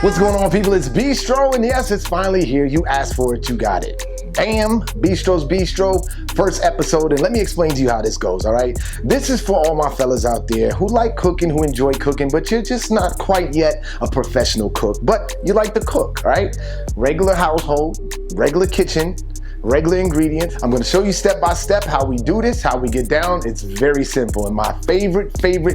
What's going on, people? It's Beestroh, and yes, it's finally here. You asked for it, you got it. Bam, Beestroh's Beestroh, first episode, and let me explain to you how this goes, all right? This is for all my fellas out there who like cooking, who enjoy cooking, but you're just not quite yet a professional cook, but you like to cook, right? Regular household, regular kitchen, regular ingredients. I'm gonna show you step by step how we do this, how we get down. It's very simple. And my favorite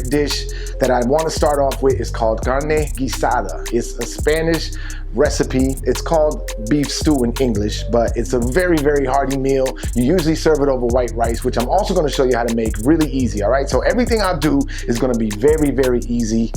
dish that I wanna start off with is called Carne Guisada. It's a Spanish recipe. It's called beef stew in English, but it's a very hearty meal. You usually serve it over white rice, which I'm also gonna show you how to make really easy, all right? So everything I do is gonna be very easy,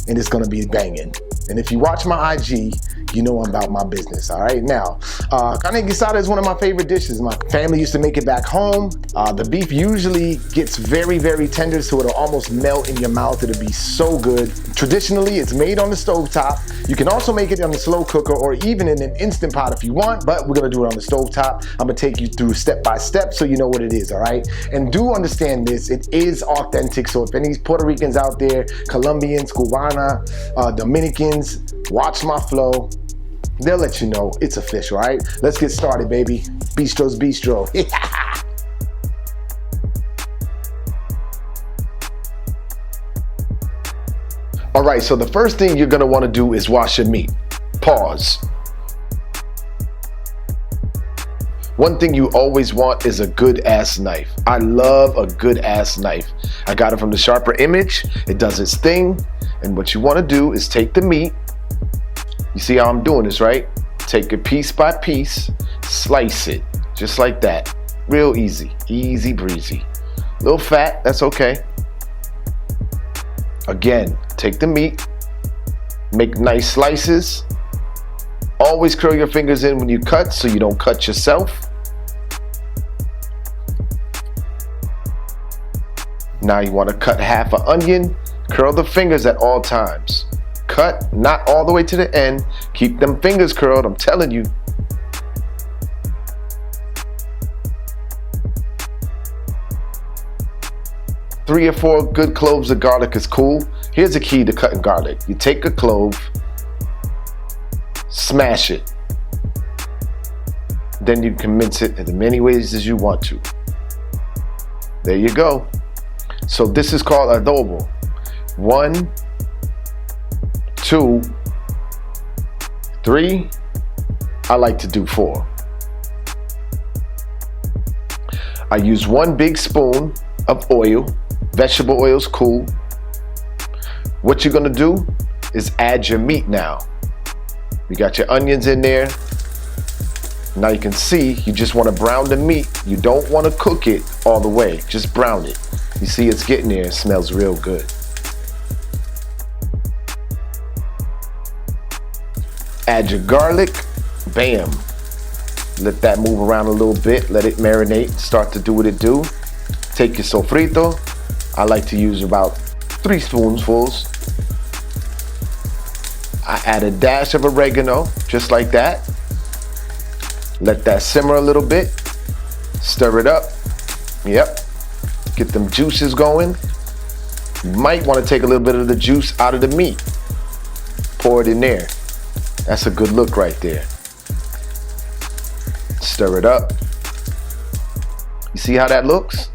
and it's gonna be banging. And if you watch my IG, you know I'm about my business, all right? Now, Carne Guisada is one of my favorite dishes. My family used to make it back home. The beef usually gets very tender, so it'll almost melt in your mouth. It'll be so good. Traditionally, it's made on the stovetop. You can also make it on the slow cooker or even in an Instant Pot if you want, but we're gonna do it on the stovetop. I'm gonna take you through step by step so you know what it is, all right? And do understand this, it is authentic, so if any Puerto Ricans out there, Colombians, Cubana, Dominicans, watch my flow, they'll let you know it's official, all right? Let's get started, baby. Beestroh's Beestroh. All right, so the first thing you're gonna wanna do is wash your meat. Pause. One thing you always want is a good ass knife. I love a good ass knife. I got it from the Sharper Image. It does its thing. And what you wanna do is take the meat. You see how I'm doing this, right? Take it piece by piece, slice it, just like that. Real easy, easy breezy. Little fat, that's okay. Again, take the meat, make nice slices. Always curl your fingers in when you cut so you don't cut yourself. Now you want to cut half an onion. Curl the fingers at all times. Cut, not all the way to the end. Keep them fingers curled, I'm telling you. Three or four good cloves of garlic is cool. Here's the key to cutting garlic. You take a clove, smash it. Then you can mince it in as many ways as you want to. There you go. So this is called adobo. 1, 2, 3. I like to do 4. I use 1 big spoon of oil. Vegetable oil is cool. What you're gonna do is add your meat now. You got your onions in there. Now you can see you just want to brown the meat. You don't want to cook it all the way. Just brown it. You see it's getting there. It smells real good. Add your garlic. Bam. Let that move around a little bit. Let it marinate. Start to do what it do. Take your sofrito. I like to use about 3 spoonfuls. I add a dash of oregano, just like that. Let that simmer a little bit. Stir it up. Yep. Get them juices going. You might want to take a little bit of the juice out of the meat. Pour it in there. That's a good look right there. Stir it up. You see how that looks?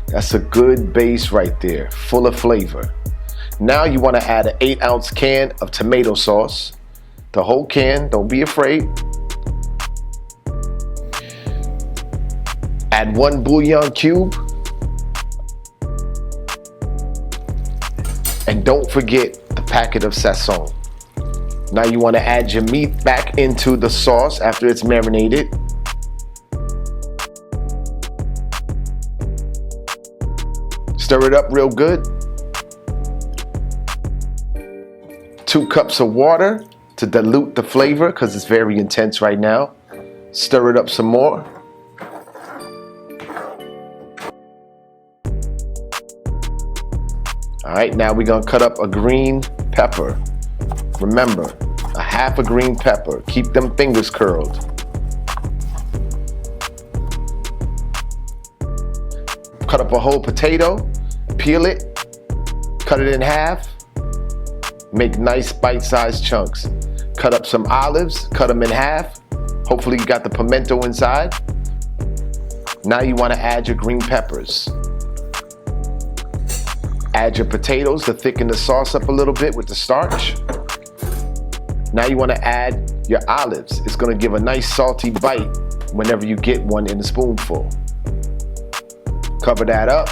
That's a good base right there, full of flavor. Now you want to add an 8-ounce can of tomato sauce. The whole can, don't be afraid. Add 1 bouillon cube. And don't forget the packet of Sazon. Now you want to add your meat back into the sauce after it's marinated. Stir it up real good. 2 cups of water to dilute the flavor because it's very intense right now. Stir it up some more. All right, now we're gonna cut up a green pepper. Remember, a half a green pepper. Keep them fingers curled. Cut up a whole potato, peel it, cut it in half. Make nice bite-sized chunks. Cut up some olives, cut them in half. Hopefully you got the pimento inside. Now you want to add your green peppers. Add your potatoes to thicken the sauce up a little bit with the starch. Now you want to add your olives. It's going to give a nice salty bite whenever you get one in a spoonful. Cover that up.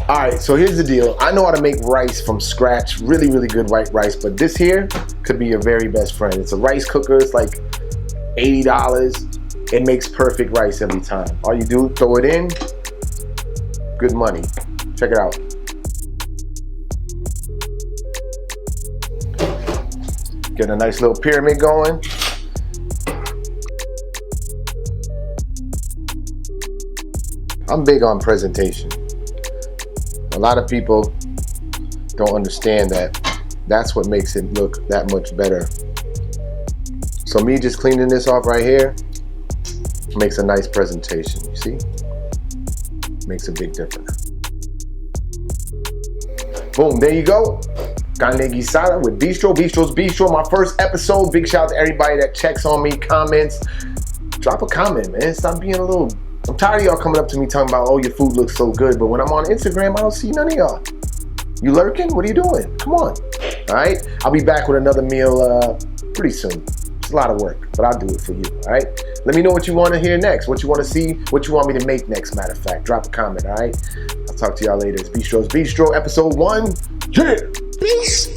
All right, so here's the deal. I know how to make rice from scratch, really, really good white rice, but this here could be your very best friend. It's a rice cooker. It's like $80. It makes perfect rice every time. All you do, throw it in. Good money. Check it out. Get a nice little pyramid going. I'm big on presentation. A lot of people don't understand that. That's what makes it look that much better. So me just cleaning this off right here makes a nice presentation, you see? Makes a big difference. Boom, there you go. Carne Guisada with Beestroh. Beestroh's Beestroh, my first episode. Big shout out to everybody that checks on me, comments. Drop a comment, man. Stop being a little... I'm tired of y'all coming up to me talking about, oh, your food looks so good, but when I'm on Instagram, I don't see none of y'all. You lurking? What are you doing? Come on. All right? I'll be back with another meal pretty soon. It's a lot of work, but I'll do it for you. All right? Let me know what you want to hear next, what you want to see, what you want me to make next, matter of fact. Drop a comment, all right? I'll talk to y'all later. It's Beestroh's Beestroh, episode 1. Yeah! Beestroh.